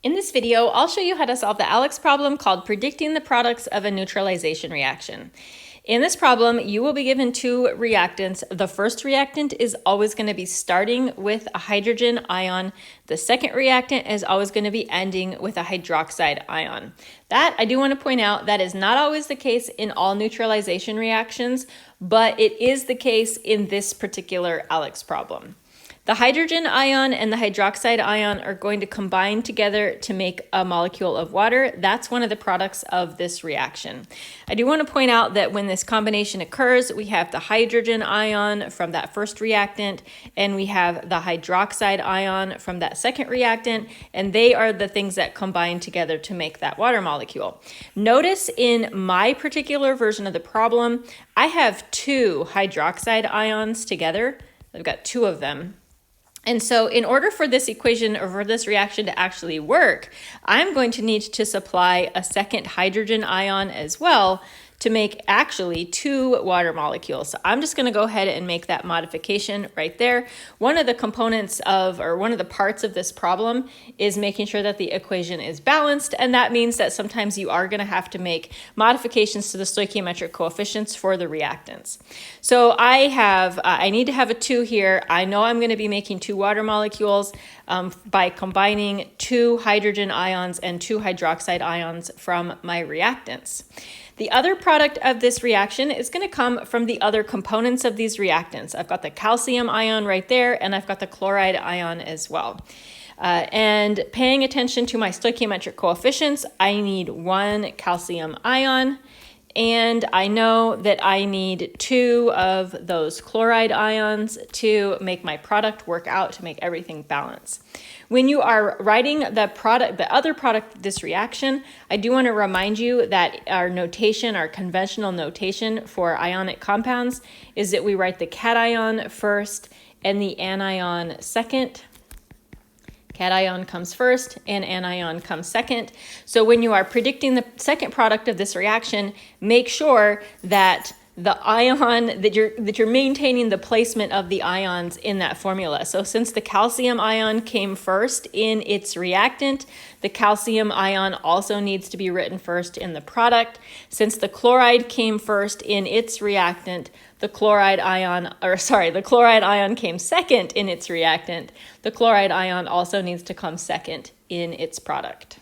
In this video, I'll show you how to solve the ALEKS problem called predicting the products of a neutralization reaction. In this problem, you will be given two reactants. The first reactant is always going to be starting with a hydrogen ion. The second reactant is always going to be ending with a hydroxide ion. That, I do want to point out, that is not always the case in all neutralization reactions, but it is the case in this particular ALEKS problem. The hydrogen ion and the hydroxide ion are going to combine together to make a molecule of water. That's one of the products of this reaction. I do want to point out that when this combination occurs, we have the hydrogen ion from that first reactant, and we have the hydroxide ion from that second reactant, and they are the things that combine together to make that water molecule. Notice in my particular version of the problem, I have two hydroxide ions together. I've got two of them. And so in order for this equation or for this reaction to actually work, I'm going to need to supply a second hydrogen ion as well to make actually two water molecules. So I'm just going to go ahead and make that modification right there. One of the components of, or one of the parts of this problem is making sure that the equation is balanced, and that means that sometimes you are going to have to make modifications to the stoichiometric coefficients for the reactants. So I need to have a 2 here. I know I'm going to be making two water molecules by combining two hydrogen ions and two hydroxide ions from my reactants. The other product of this reaction is going to come from the other components of these reactants. I've got the calcium ion right there, and I've got the chloride ion as well. And paying attention to my stoichiometric coefficients, I need one calcium ion, and I know that I need two of those chloride ions to make my product work out, to make everything balance. When you are writing the other product of this reaction, I do want to remind you that our notation, our conventional notation for ionic compounds, is that we write the cation first and the anion second. Cation comes first and anion comes second. So when you are predicting the second product of this reaction, make sure that the ion, that you're maintaining the placement of the ions in that formula. So since the calcium ion came first in its reactant, the calcium ion also needs to be written first in the product. Since the chloride came first in its reactant, the chloride ion came second in its reactant. The chloride ion also needs to come second in its product.